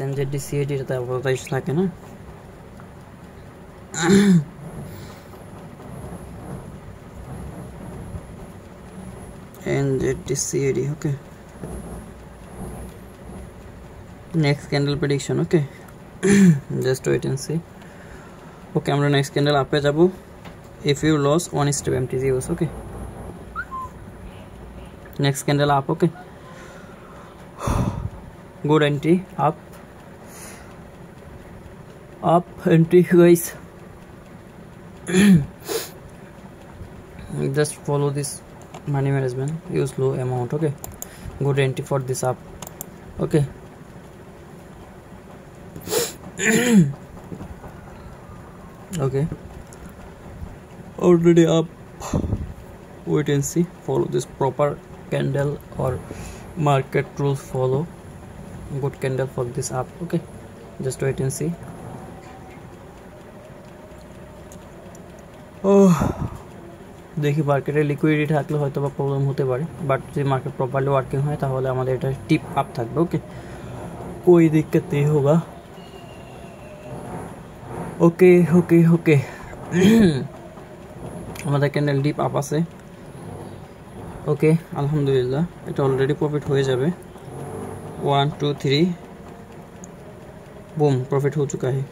NZD-CAD এটাতে average থাকে না NZD-CAD okay next candle prediction okay just wait and see okay আমরা next candle আপে যাব if you lost one step MTG use okay next candle up okay good entry up entry guys just follow this money management use low amount okay good entry for this up okay okay already up wait and see follow this proper candle or market rules follow good candle for this up okay just wait and see oh দেখি মার্কেটে liquidity থাকলে হয়তো বা problem হতে পারে but যদি market properly working হয় তাহলে আমাদের এটা টিপ আপ থাকবে ওকে कोई दिक्कत नहीं होगा ओके ओके ओके আমাদের ক্যান্ডেল ডিপ আপ আছে ওকে আলহামদুলিল্লাহ এটা অলরেডি প্রফিট হয়ে যাবে 1 2 3 बूम प्रॉफिट हो चुका है